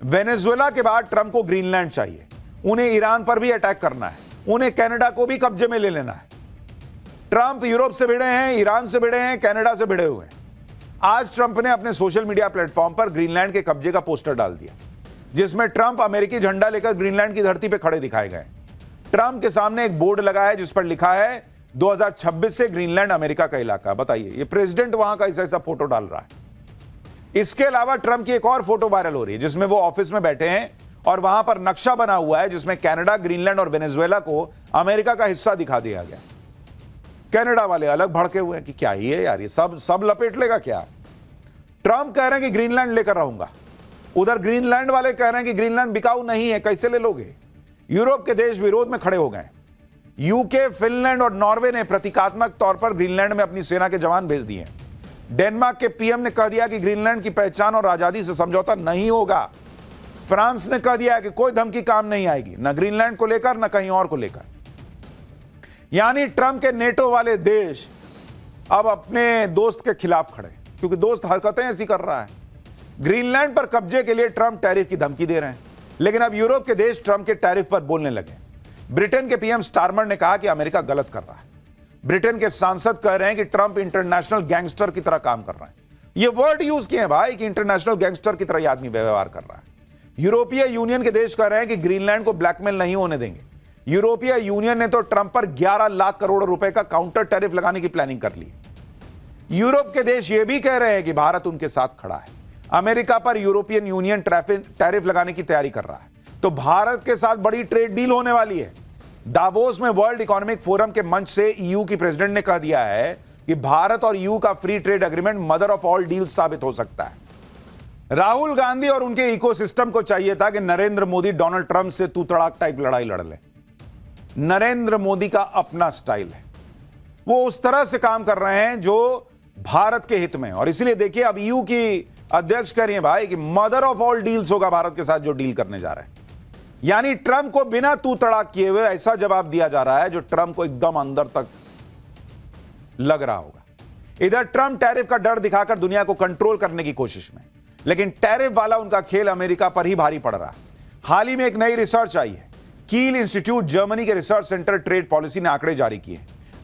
Venezuela के बाद Trump को ग्रीनलैंड चाहिए, उन्हें ईरान पर भी अटैक करना है, उन्हें कनाडा को भी कब्जे में ले लेना है। ट्रंप यूरोप से भिड़े हैं, ईरान से भिड़े हैं, कनाडा से भिड़े हुए हैं। आज ट्रंप ने अपने सोशल मीडिया प्लेटफॉर्म पर ग्रीनलैंड के कब्जे का पोस्टर डाल दिया, जिसमें ट्रंप अमेरिकी झंडा लेकर ग्रीनलैंड की धरती पर खड़े दिखाए गए। ट्रंप के सामने एक बोर्ड लगा है जिस पर लिखा है 2026 से ग्रीनलैंड अमेरिका का इलाका। बताइए, ये प्रेसिडेंट वहां का ऐसा फोटो डाल रहा है। इसके अलावा ट्रंप की एक और फोटो वायरल हो रही है जिसमें वो ऑफिस में बैठे हैं और वहां पर नक्शा बना हुआ है जिसमें कनाडा, ग्रीनलैंड और वेनेजुएला को अमेरिका का हिस्सा दिखा दिया गया। कनाडा वाले अलग भड़के हुए हैं कि क्या ही है यार, ये सब लपेट लेगा क्या। ट्रंप कह रहे हैं कि ग्रीनलैंड लेकर रहूंगा, उधर ग्रीनलैंड वाले कह रहे हैं कि ग्रीनलैंड बिकाऊ नहीं है, कैसे ले लोगे। यूरोप के देश विरोध में खड़े हो गए। यूके, फिनलैंड और नॉर्वे ने प्रतीकात्मक तौर पर ग्रीनलैंड में अपनी सेना के जवान भेज दिए। डेनमार्क के पीएम ने कह दिया कि ग्रीनलैंड की पहचान और आजादी से समझौता नहीं होगा। फ्रांस ने कह दिया कि कोई धमकी काम नहीं आएगी, न ग्रीनलैंड को लेकर न कहीं और को लेकर। यानी ट्रंप के नेटो वाले देश अब अपने दोस्त के खिलाफ खड़े, क्योंकि दोस्त हरकतें ऐसी कर रहा है। ग्रीनलैंड पर कब्जे के लिए ट्रंप टैरिफ की धमकी दे रहे हैं, लेकिन अब यूरोप के देश ट्रंप के टैरिफ पर बोलने लगे। ब्रिटेन के पीएम स्टारमर ने कहा कि अमेरिका गलत कर रहा है। ब्रिटेन के सांसद कह रहे हैं कि ट्रंप इंटरनेशनल गैंगस्टर की तरह काम कर रहे हैं। ये वर्ड यूज किए हैं भाई कि इंटरनेशनल गैंगस्टर की तरह ये आदमी व्यवहार कर रहा है। यूरोपीय यूनियन के देश कह रहे हैं कि ग्रीनलैंड को ब्लैकमेल नहीं होने देंगे। यूरोपीय यूनियन ने तो ट्रंप पर 11 लाख करोड़ रुपए का काउंटर टैरिफ लगाने की प्लानिंग कर ली। यूरोप के देश ये भी कह रहे हैं कि भारत उनके साथ खड़ा है। अमेरिका पर यूरोपियन यूनियन टैरिफ लगाने की तैयारी कर रहा है, तो भारत के साथ बड़ी ट्रेड डील होने वाली है। दावोस में वर्ल्ड इकोनॉमिक फोरम के मंच से ईयू की प्रेसिडेंट ने कह दिया है कि भारत और ईयू का free trade agreement mother of all deals साबित हो सकता है। राहुल गांधी और उनके इकोसिस्टम को चाहिए था कि नरेंद्र मोदी डोनाल्ड ट्रंप से तू तड़ाक टाइप लड़ाई लड़ ले। नरेंद्र मोदी का अपना स्टाइल है, वो उस तरह से काम कर रहे हैं जो भारत के हित में। और इसलिए देखिए, अब ईयू की अध्यक्ष कह रही है भाई कि मदर ऑफ ऑल डील्स होगा भारत के साथ जो डील करने जा रहे हैं। यानी ट्रंप को बिना तू तड़ाक किए हुए ऐसा जवाब दिया जा रहा है जो ट्रंप को एकदम अंदर तक लग रहा होगा। इधर ट्रंप टैरिफ का डर दिखाकर दुनिया को कंट्रोल करने की कोशिश में, लेकिन टैरिफ वाला उनका खेल अमेरिका पर ही भारी पड़ रहा है। हाल ही में एक नई रिसर्च आई है। कील इंस्टीट्यूट जर्मनी के रिसर्च सेंटर ट्रेड पॉलिसी ने आंकड़े जारी किए।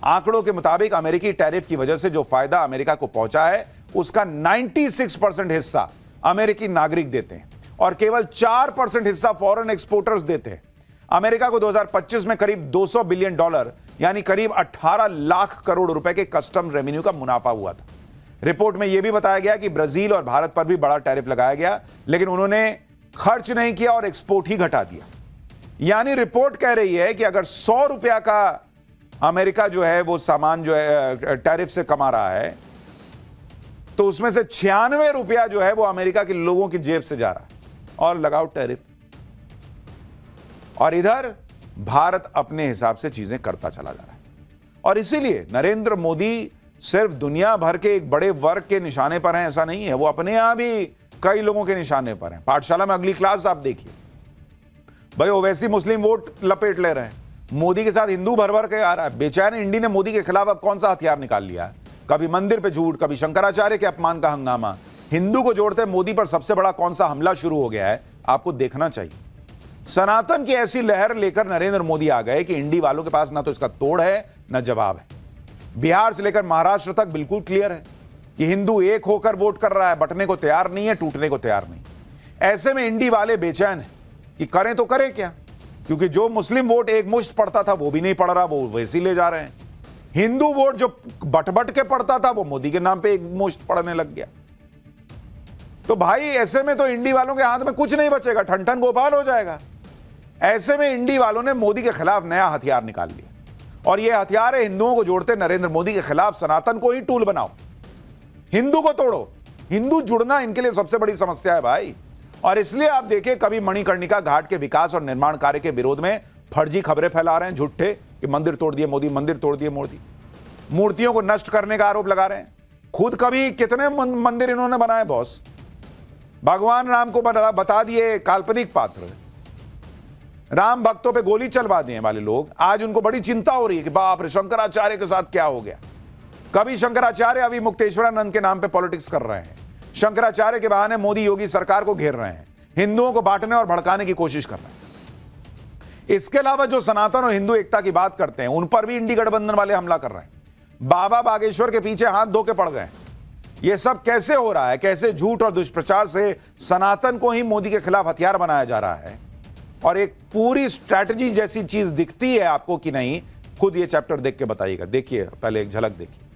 आंकड़ों के मुताबिक अमेरिकी टैरिफ की वजह से जो फायदा अमेरिका को पहुंचा है उसका 96% हिस्सा अमेरिकी नागरिक देते हैं और केवल 4% हिस्सा फॉरेन एक्सपोर्टर्स देते हैं। अमेरिका को 2025 में करीब $200 बिलियन यानी करीब 18 लाख करोड़ रुपए के कस्टम रेवेन्यू का मुनाफा हुआ था। रिपोर्ट में यह भी बताया गया कि ब्राजील और भारत पर भी बड़ा टैरिफ लगाया गया, लेकिन उन्होंने खर्च नहीं किया और एक्सपोर्ट ही घटा दिया। यानी रिपोर्ट कह रही है कि अगर 100 रुपया का अमेरिका जो है वो सामान जो है टैरिफ से कमा रहा है, तो उसमें से 96 रुपया जो है वो अमेरिका के लोगों की जेब से जा रहा है और लगाओ टैरिफ। और इधर भारत अपने हिसाब से चीजें करता चला जा रहा है। और इसीलिए नरेंद्र मोदी सिर्फ दुनिया भर के एक बड़े वर्ग के निशाने पर हैं ऐसा नहीं है, वो अपने यहां भी कई लोगों के निशाने पर हैं। पाठशाला में अगली क्लास आप देखिए भाई, ओवैसी मुस्लिम वोट लपेट ले रहे हैं, मोदी के साथ हिंदू भर भर के आ रहा है। बेचैन इंडी ने मोदी के खिलाफ अब कौन सा हथियार निकाल लिया है। कभी मंदिर पे झूठ, कभी शंकराचार्य के अपमान का हंगामा। हिंदू को जोड़ते मोदी पर सबसे बड़ा कौन सा हमला शुरू हो गया है, आपको देखना चाहिए। सनातन की ऐसी लहर लेकर नरेंद्र मोदी आ गए कि इंडी वालों के पास ना तो इसका तोड़ है ना जवाब है। बिहार से लेकर महाराष्ट्र तक बिल्कुल क्लियर है कि हिंदू एक होकर वोट कर रहा है, बंटने को तैयार नहीं है, टूटने को तैयार नहीं। ऐसे में इंडी वाले बेचैन है कि करें तो करें क्या, क्योंकि जो मुस्लिम वोट एक मुश्त पड़ता था वो भी नहीं पड़ रहा, वो वैसे ही ले जा रहे हैं। हिंदू वोट जो बट के पड़ता था वो मोदी के नाम पे एक मुश्त पड़ने लग गया। तो भाई ऐसे में तो इंडी वालों के हाथ में कुछ नहीं बचेगा, ठन ठन गोपाल हो जाएगा। ऐसे में इंडी वालों ने मोदी के खिलाफ नया हथियार निकाल लिया और यह हथियार है हिंदुओं को जोड़ते नरेंद्र मोदी के खिलाफ सनातन को ही टूल बनाओ, हिंदू को तोड़ो। हिंदू जुड़ना इनके लिए सबसे बड़ी समस्या है भाई। और इसलिए आप देखिए, कभी मणिकर्णिका घाट के विकास और निर्माण कार्य के विरोध में फर्जी खबरें फैला रहे हैं झूठे कि मंदिर तोड़ दिए मोदी, मंदिर तोड़ दिए मोदी। मूर्तियों को नष्ट करने का आरोप लगा रहे हैं। खुद कभी कितने मंदिर इन्होंने बनाए बॉस। भगवान राम को बता दिए काल्पनिक पात्र, राम भक्तों पे गोली चलवा दिए वाले लोग। आज उनको बड़ी चिंता हो रही है कि बाप रे शंकराचार्य के साथ क्या हो गया। कभी शंकराचार्य अभी मुक्तेश्वरानंद के नाम पे पॉलिटिक्स कर रहे हैं। शंकराचार्य के बहाने मोदी योगी सरकार को घेर रहे हैं। हिंदुओं को बांटने और भड़काने की कोशिश कर रहा है। इसके अलावा जो सनातन और हिंदू एकता की बात करते हैं, उन पर भी इंडी गठबंधन वाले हमला कर रहे हैं। बाबा बागेश्वर के पीछे हाथ धो के पड़ गए। यह सब कैसे हो रहा है? कैसे झूठ और दुष्प्रचार से सनातन को ही मोदी के खिलाफ हथियार बनाया जा रहा है? और एक पूरी स्ट्रैटेजी जैसी चीज दिखती है आपको कि नहीं? खुद ये चैप्टर देख के बताइएगा। देखिए, पहले एक झलक देखिए।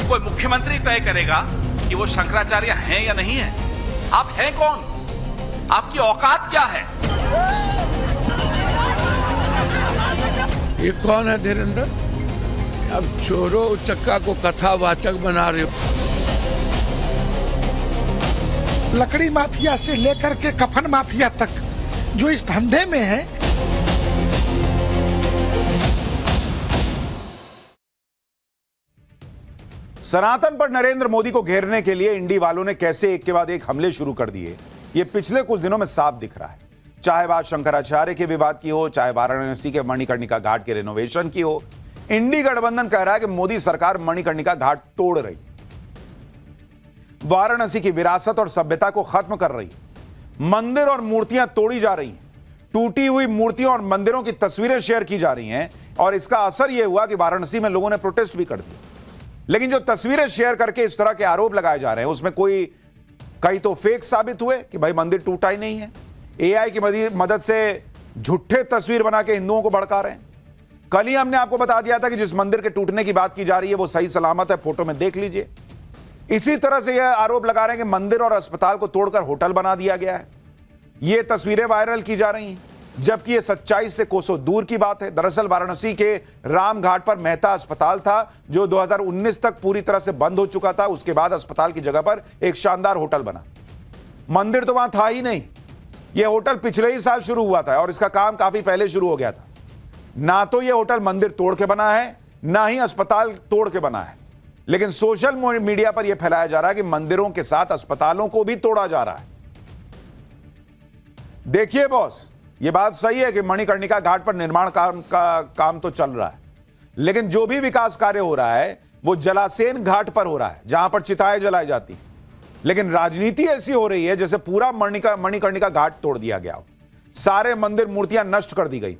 कोई मुख्यमंत्री तय करेगा कि वो शंकराचार्य हैं या नहीं है। आप हैं कौन? आपकी औकात क्या है? ये कौन है धीरेन्द्र? अब चोरों चक्का को कथावाचक बना रहे हो। लकड़ी माफिया से लेकर के कफन माफिया तक जो इस धंधे में है, सनातन पर नरेंद्र मोदी को घेरने के लिए इंडी वालों ने कैसे एक के बाद एक हमले शुरू कर दिए, ये पिछले कुछ दिनों में साफ दिख रहा है। चाहे बात शंकराचार्य के विवाद की हो, चाहे वाराणसी के मणिकर्णिका घाट के रिनोवेशन की हो, इंडी गठबंधन कह रहा है कि मोदी सरकार मणिकर्णिका घाट तोड़ रही, वाराणसी की विरासत और सभ्यता को खत्म कर रही, मंदिर और मूर्तियां तोड़ी जा रही हैं, टूटी हुई मूर्तियों और मंदिरों की तस्वीरें शेयर की जा रही हैं। और इसका असर यह हुआ कि वाराणसी में लोगों ने प्रोटेस्ट भी कर दिया। लेकिन जो तस्वीरें शेयर करके इस तरह के आरोप लगाए जा रहे हैं, उसमें कई तो फेक साबित हुए कि भाई मंदिर टूटा ही नहीं है। एआई की मदद से झूठे तस्वीर बना के हिंदुओं को भड़का रहे हैं। कल ही हमने आपको बता दिया था कि जिस मंदिर के टूटने की बात की जा रही है वो सही सलामत है, फोटो में देख लीजिए। इसी तरह से यह आरोप लगा रहे हैं कि मंदिर और अस्पताल को तोड़कर होटल बना दिया गया है। ये तस्वीरें वायरल की जा रही हैं, जबकि यह सच्चाई से कोसों दूर की बात है। दरअसल वाराणसी के राम घाट पर मेहता अस्पताल था, जो 2019 तक पूरी तरह से बंद हो चुका था। उसके बाद अस्पताल की जगह पर एक शानदार होटल बना। मंदिर तो वहां था ही नहीं। यह होटल पिछले ही साल शुरू हुआ था और इसका काम काफी पहले शुरू हो गया था। ना तो यह होटल मंदिर तोड़ के बना है, ना ही अस्पताल तोड़ के बना है। लेकिन सोशल मीडिया पर यह फैलाया जा रहा है कि मंदिरों के साथ अस्पतालों को भी तोड़ा जा रहा है। देखिए बॉस, यह बात सही है कि मणिकर्णिका घाट पर निर्माण काम तो चल रहा है, लेकिन जो भी विकास कार्य हो रहा है वो जलासेन घाट पर हो रहा है, जहां पर चिताएं जलाई जाती हैं। लेकिन राजनीति ऐसी हो रही है जैसे पूरा मणिकर्णिका घाट तोड़ दिया गया हो, सारे मंदिर मूर्तियां नष्ट कर दी गई।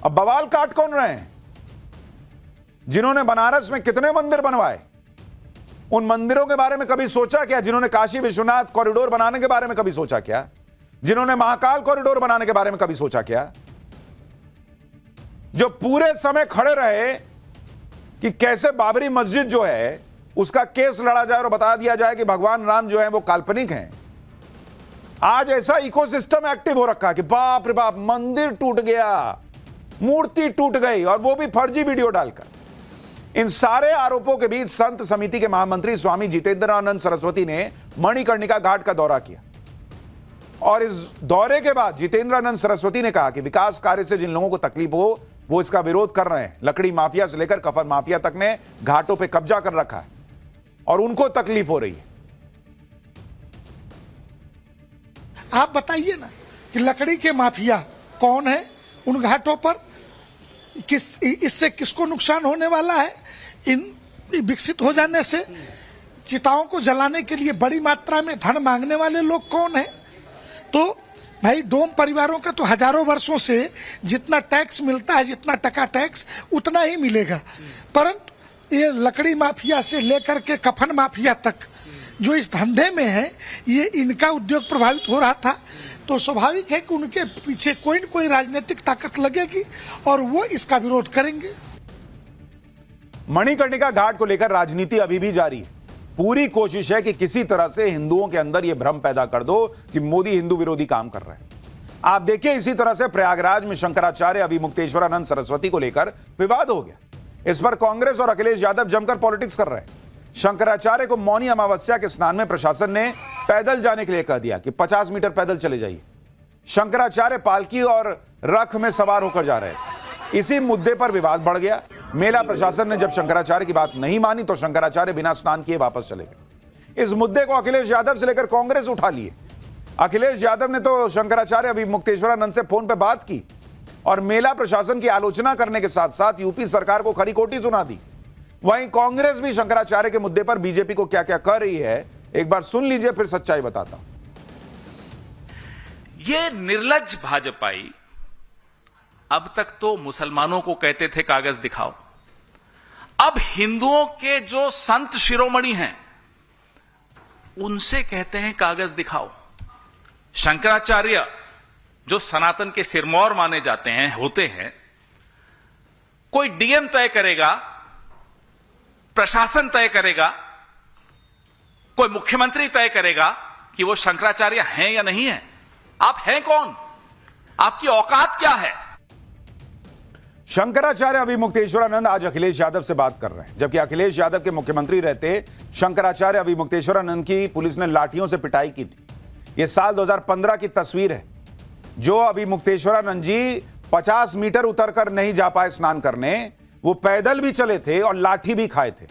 अब बवाल काट कौन रहे हैं? जिन्होंने बनारस में कितने मंदिर बनवाए, उन मंदिरों के बारे में कभी सोचा क्या? जिन्होंने काशी विश्वनाथ कॉरिडोर बनाने के बारे में कभी सोचा क्या? जिन्होंने महाकाल कॉरिडोर बनाने के बारे में कभी सोचा क्या? जो पूरे समय खड़े रहे कि कैसे बाबरी मस्जिद जो है उसका केस लड़ा जाए और बता दिया जाए कि भगवान राम जो है वो काल्पनिक हैं। आज ऐसा इकोसिस्टम एक्टिव हो रखा है कि बाप रे बाप, मंदिर टूट गया, मूर्ति टूट गई, और वो भी फर्जी वीडियो डालकर। इन सारे आरोपों के बीच संत समिति के महामंत्री स्वामी जितेंद्रानंद सरस्वती ने मणिकर्णिका घाट का दौरा किया। और इस दौरे के बाद जितेंद्रानंद सरस्वती ने कहा कि विकास कार्य से जिन लोगों को तकलीफ हो वो इसका विरोध कर रहे हैं। लकड़ी माफिया से लेकर कफन माफिया तक ने घाटों पे कब्जा कर रखा है और उनको तकलीफ हो रही है। आप बताइए ना कि लकड़ी के माफिया कौन है उन घाटों पर, इससे किसको नुकसान होने वाला है? इन विकसित हो जाने से चिताओं को जलाने के लिए बड़ी मात्रा में धन मांगने वाले लोग कौन है? तो भाई, डोम परिवारों का तो हजारों वर्षों से जितना टैक्स मिलता है, जितना टका टैक्स, उतना ही मिलेगा। परंतु ये लकड़ी माफिया से लेकर के कफन माफिया तक जो इस धंधे में है, ये इनका उद्योग प्रभावित हो रहा था। तो स्वाभाविक है कि उनके पीछे कोई न कोई राजनीतिक ताकत लगेगी और वो इसका विरोध करेंगे। मणिकर्णिका घाट को लेकर राजनीति अभी भी जारी है। पूरी कोशिश है कि किसी तरह से हिंदुओं के अंदर यह भ्रम पैदा कर दो कि मोदी हिंदू विरोधी काम कर रहे हैं। आप देखिए, इसी तरह से प्रयागराज में शंकराचार्य अभिमुक्तेश्वरानंद सरस्वती को लेकर विवाद हो गया। इस पर कांग्रेस और अखिलेश यादव जमकर पॉलिटिक्स कर रहे हैं। शंकराचार्य को मौनी अमावस्या के स्नान में प्रशासन ने पैदल जाने के लिए कह दिया कि 50 मीटर पैदल चले जाइए। शंकराचार्य पालकी और रथ में सवार होकर जा रहे थे। इसी मुद्दे पर विवाद बढ़ गया। मेला प्रशासन ने जब शंकराचार्य की बात नहीं मानी तो शंकराचार्य बिना स्नान किए वापस चले गए। इस मुद्दे को अखिलेश यादव से लेकर कांग्रेस उठा लिए। अखिलेश यादव ने तो शंकराचार्य अभिमुक्तेश्वरानंद से फोन पे बात की और मेला प्रशासन की आलोचना करने के साथ साथ यूपी सरकार को खरी खोटी सुना दी। वहीं कांग्रेस भी शंकराचार्य के मुद्दे पर बीजेपी को क्या क्या कर रही है, एक बार सुन लीजिए, फिर सच्चाई बताता हूं। ये निर्लज्ज भाजपाई अब तक तो मुसलमानों को कहते थे कागज दिखाओ, अब हिंदुओं के जो संत शिरोमणि हैं उनसे कहते हैं कागज दिखाओ। शंकराचार्य जो सनातन के सिरमौर माने जाते हैं, होते हैं, कोई डीएम तय करेगा, प्रशासन तय करेगा, कोई मुख्यमंत्री तय करेगा कि वो शंकराचार्य हैं या नहीं है। आप हैं कौन? आपकी औकात क्या है? शंकराचार्य अभिमुक्तेश्वरानंद आज अखिलेश यादव से बात कर रहे हैं, जबकि अखिलेश यादव के मुख्यमंत्री रहते शंकराचार्य अभिमुक्तेश्वरानंद की पुलिस ने लाठियों से पिटाई की थी। यह साल 2015 की तस्वीर है, जो अभिमुक्तेश्वरानंद जी 50 मीटर उतरकर नहीं जा पाए स्नान करने, वो पैदल भी चले थे और लाठी भी खाए थे।